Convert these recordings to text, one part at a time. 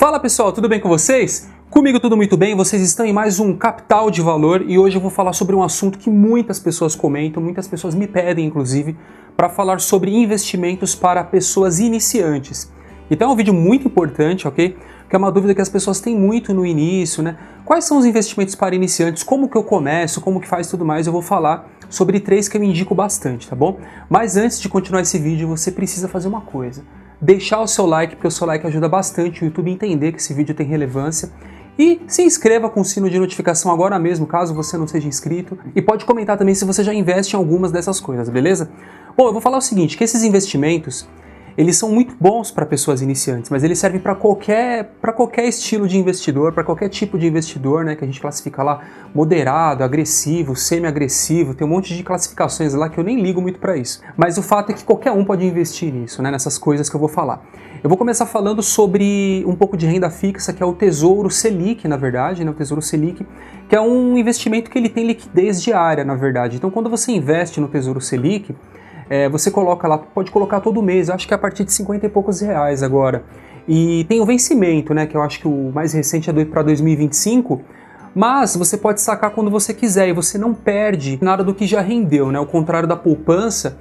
Fala pessoal, tudo bem com vocês? Comigo tudo muito bem, vocês estão em mais um Capital de Valor e hoje eu vou falar sobre um assunto que muitas pessoas comentam, muitas pessoas me pedem inclusive, para falar sobre investimentos para pessoas iniciantes. Então é um vídeo muito importante, ok? Que é uma dúvida que as pessoas têm muito no início, né? Quais são os investimentos para iniciantes? Como que eu começo? Como que faz tudo mais? Eu vou falar sobre 3 que eu indico bastante, tá bom? Mas antes de continuar esse vídeo, você precisa fazer uma coisa. Deixar o seu like, porque o seu like ajuda bastante o YouTube a entender que esse vídeo tem relevância. E se inscreva com o sino de notificação agora mesmo, caso você não seja inscrito. E pode comentar também se você já investe em algumas dessas coisas, beleza? Bom, eu vou falar o seguinte, que esses investimentos, eles são muito bons para pessoas iniciantes, mas eles servem para qualquer estilo de investidor, para qualquer tipo de investidor, né, que a gente classifica lá moderado, agressivo, semi-agressivo, tem um monte de classificações lá que eu nem ligo muito para isso. Mas o fato é que qualquer um pode investir nisso, né, nessas coisas que eu vou falar. Eu vou começar falando sobre um pouco de renda fixa, que é o Tesouro Selic, na verdade, né, o Tesouro Selic, que é um investimento que ele tem liquidez diária, na verdade. Então, quando você investe no Tesouro Selic, você coloca lá, pode colocar todo mês, acho que é a partir de 50 e poucos reais agora. E tem o vencimento, né, que eu acho que o mais recente é para 2025, mas você pode sacar quando você quiser e você não perde nada do que já rendeu, né, ao contrário da poupança,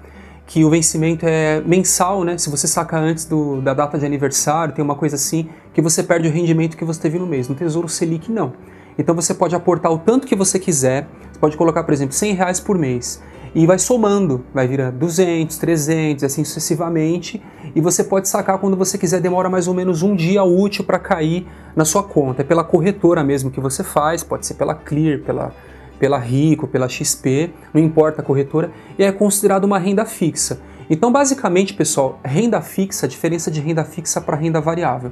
que o vencimento é mensal, né, se você saca antes da data de aniversário, tem uma coisa assim, que você perde o rendimento que você teve no mês. No Tesouro Selic, não. Então você pode aportar o tanto que você quiser, você pode colocar, por exemplo, 100 reais por mês, e vai somando, vai virar 200, 300, assim sucessivamente, e você pode sacar quando você quiser, demora mais ou menos um dia útil para cair na sua conta. É pela corretora mesmo que você faz, pode ser pela Clear, pela Rico, pela XP, não importa a corretora, e é considerado uma renda fixa. Então, basicamente, pessoal, renda fixa, a diferença de renda fixa para renda variável.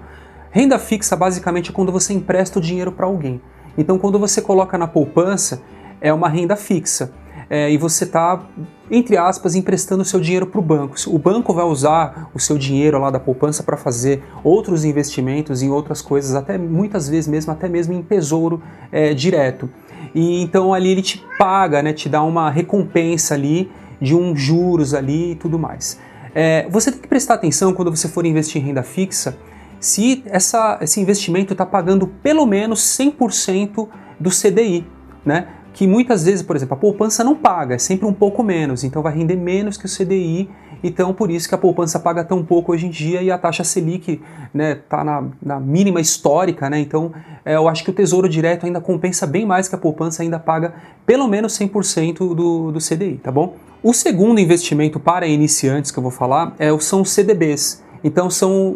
Renda fixa, basicamente, é quando você empresta o dinheiro para alguém. Então, quando você coloca na poupança, é uma renda fixa. E você está, entre aspas, emprestando o seu dinheiro para o banco. O banco vai usar o seu dinheiro lá da poupança para fazer outros investimentos em outras coisas, até muitas vezes mesmo, até mesmo em tesouro direto. E então ali ele te paga, né, te dá uma recompensa ali de uns juros ali e tudo mais. Você tem que prestar atenção quando você for investir em renda fixa, se esse investimento está pagando pelo menos 100% do CDI, né? Que muitas vezes, por exemplo, a poupança não paga, é sempre um pouco menos, então vai render menos que o CDI, então por isso que a poupança paga tão pouco hoje em dia e a taxa Selic, né, tá na mínima histórica, né, então eu acho que o Tesouro Direto ainda compensa bem mais que a poupança, ainda paga pelo menos 100% do CDI, tá bom? O segundo investimento para iniciantes que eu vou falar são os CDBs, então são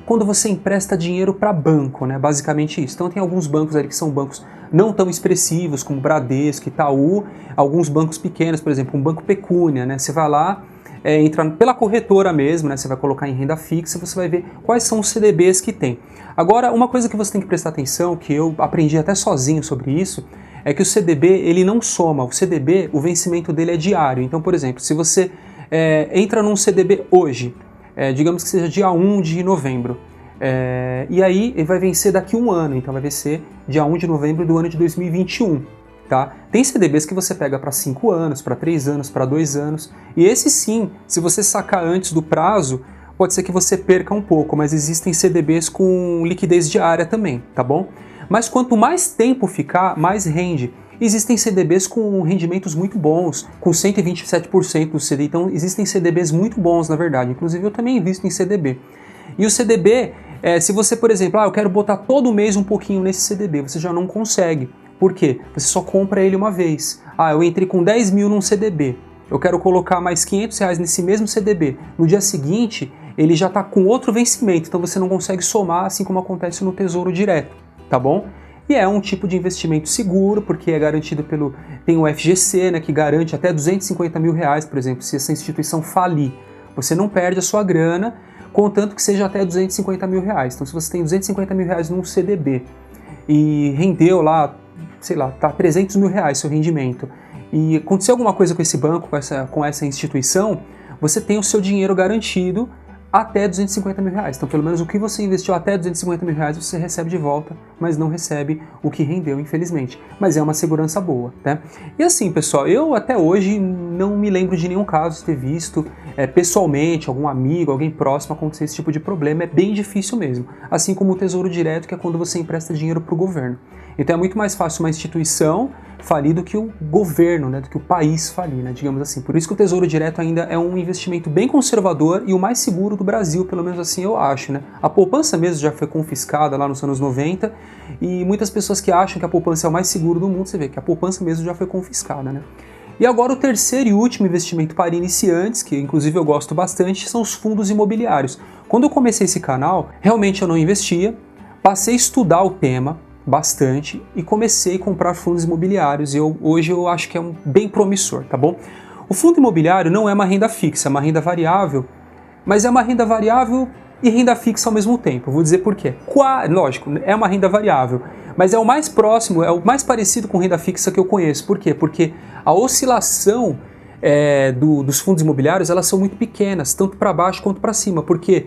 quando você empresta dinheiro para banco, né, basicamente isso. Então tem alguns bancos ali que são bancos não tão expressivos, como Bradesco, Itaú, alguns bancos pequenos, por exemplo, um Banco Pecúnia, né? Você vai lá, entra pela corretora mesmo, né? Você vai colocar em renda fixa, você vai ver quais são os CDBs que tem. Agora, uma coisa que você tem que prestar atenção, que eu aprendi até sozinho sobre isso, é que o CDB, ele não soma. O CDB, o vencimento dele é diário. Então, por exemplo, se você entra num CDB hoje, digamos que seja dia 1 de novembro, e aí ele vai vencer daqui um ano, então vai vencer dia 1 de novembro do ano de 2021, tá? Tem CDBs que você pega para 5 anos, para 3 anos, para 2 anos, e esse sim, se você sacar antes do prazo, pode ser que você perca um pouco, mas existem CDBs com liquidez diária também, tá bom? Mas quanto mais tempo ficar, mais rende. Existem CDBs com rendimentos muito bons, com 127% do CDI, então existem CDBs muito bons, na verdade, inclusive eu também invisto em CDB. E o CDB, se você, por exemplo, eu quero botar todo mês um pouquinho nesse CDB, você já não consegue. Por quê? Você só compra ele uma vez. Eu entrei com 10 mil num CDB, eu quero colocar mais 500 reais nesse mesmo CDB. No dia seguinte, ele já está com outro vencimento, então você não consegue somar, assim como acontece no Tesouro Direto, tá bom? E é um tipo de investimento seguro, porque é garantido tem o FGC, né, que garante até 250 mil reais, por exemplo, se essa instituição falir. Você não perde a sua grana, contanto que seja até 250 mil reais. Então, se você tem 250 mil reais num CDB e rendeu lá, sei lá, tá 300 mil reais seu rendimento, e aconteceu alguma coisa com esse banco, com essa instituição, você tem o seu dinheiro garantido até R$250 mil. Então, pelo menos o que você investiu até R$250 mil você recebe de volta, mas não recebe o que rendeu, infelizmente. Mas é uma segurança boa, né? E assim, pessoal, eu até hoje não me lembro de nenhum caso de ter visto pessoalmente, algum amigo, alguém próximo acontecer esse tipo de problema. É bem difícil mesmo. Assim como o Tesouro Direto, que é quando você empresta dinheiro para o governo. Então é muito mais fácil uma instituição falir do que o governo, né, do que o país falir, né, digamos assim. Por isso que o Tesouro Direto ainda é um investimento bem conservador e o mais seguro do Brasil, pelo menos assim eu acho, né. A poupança mesmo já foi confiscada lá nos anos 90 e muitas pessoas que acham que a poupança é o mais seguro do mundo, você vê que a poupança mesmo já foi confiscada, né. E agora o terceiro e último investimento para iniciantes, que inclusive eu gosto bastante, são os fundos imobiliários. Quando eu comecei esse canal, realmente eu não investia, passei a estudar o tema bastante e comecei a comprar fundos imobiliários e hoje eu acho que é bem promissor, tá bom? O fundo imobiliário não é uma renda fixa, é uma renda variável, mas é uma renda variável e renda fixa ao mesmo tempo. Vou dizer por quê. Lógico, é uma renda variável, mas é o mais próximo, é o mais parecido com renda fixa que eu conheço. Por quê? Porque a oscilação dos fundos imobiliários, elas são muito pequenas, tanto para baixo quanto para cima, porque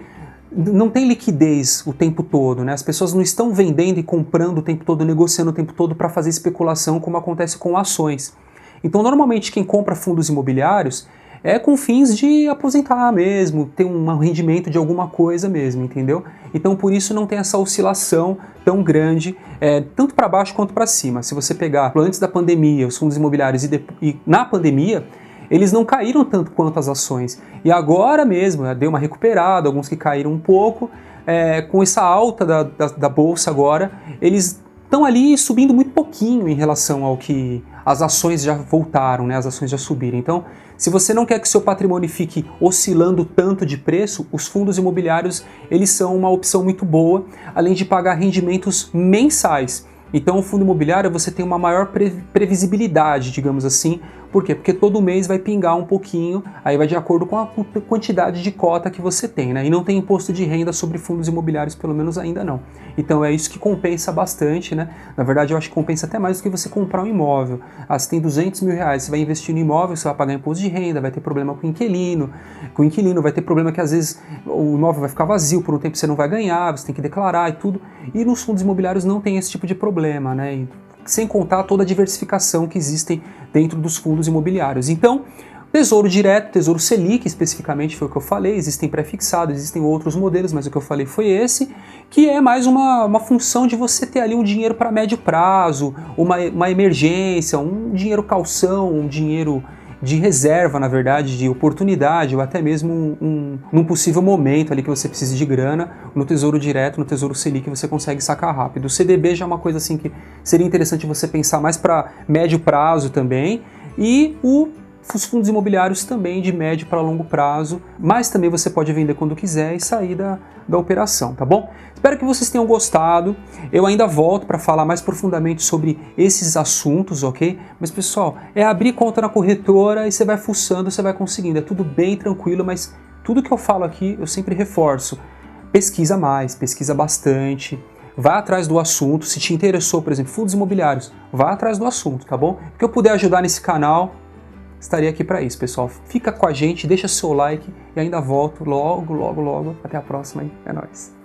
não tem liquidez o tempo todo, né? As pessoas não estão vendendo e comprando o tempo todo, negociando o tempo todo para fazer especulação como acontece com ações. Então, normalmente quem compra fundos imobiliários é com fins de aposentar mesmo, ter um rendimento de alguma coisa mesmo, entendeu? Então, por isso não tem essa oscilação tão grande, tanto para baixo quanto para cima. Se você pegar antes da pandemia, os fundos imobiliários e na pandemia, eles não caíram tanto quanto as ações. E agora mesmo, deu uma recuperada, alguns que caíram um pouco, com essa alta da bolsa agora, eles estão ali subindo muito pouquinho em relação ao que as ações já voltaram, né? As ações já subiram. Então, se você não quer que seu patrimônio fique oscilando tanto de preço, os fundos imobiliários, eles são uma opção muito boa, além de pagar rendimentos mensais. Então, o fundo imobiliário você tem uma maior previsibilidade, digamos assim. Por quê? Porque todo mês vai pingar um pouquinho, aí vai de acordo com a quantidade de cota que você tem, né? E não tem imposto de renda sobre fundos imobiliários, pelo menos ainda não. Então é isso que compensa bastante, né? Na verdade, eu acho que compensa até mais do que você comprar um imóvel. Você tem R$200 mil, você vai investir no imóvel, você vai pagar imposto de renda, vai ter problema com o inquilino vai ter problema que às vezes o imóvel vai ficar vazio, por um tempo você não vai ganhar, você tem que declarar e tudo. E nos fundos imobiliários não tem esse tipo de problema, né? E sem contar toda a diversificação que existem dentro dos fundos imobiliários. Então, Tesouro Direto, Tesouro Selic especificamente foi o que eu falei, existem pré-fixados, existem outros modelos, mas o que eu falei foi esse, que é mais uma função de você ter ali um dinheiro para médio prazo, uma emergência, um dinheiro calção, um dinheiro de reserva, na verdade, de oportunidade, ou até mesmo num possível momento ali que você precise de grana. No Tesouro Direto, no Tesouro Selic, você consegue sacar rápido. O CDB já é uma coisa assim que seria interessante você pensar mais para médio prazo também, e os fundos imobiliários também de médio para longo prazo, mas também você pode vender quando quiser e sair da operação, tá bom? Espero que vocês tenham gostado. Eu ainda volto para falar mais profundamente sobre esses assuntos, ok? Mas pessoal, é abrir conta na corretora e você vai fuçando, você vai conseguindo. É tudo bem tranquilo, mas tudo que eu falo aqui eu sempre reforço. Pesquisa mais, pesquisa bastante. Vá atrás do assunto. Se te interessou, por exemplo, fundos imobiliários, vá atrás do assunto, tá bom? O que eu puder ajudar nesse canal, estaria aqui para isso, pessoal. Fica com a gente, deixa seu like e ainda volto logo. Até a próxima, hein? É nóis.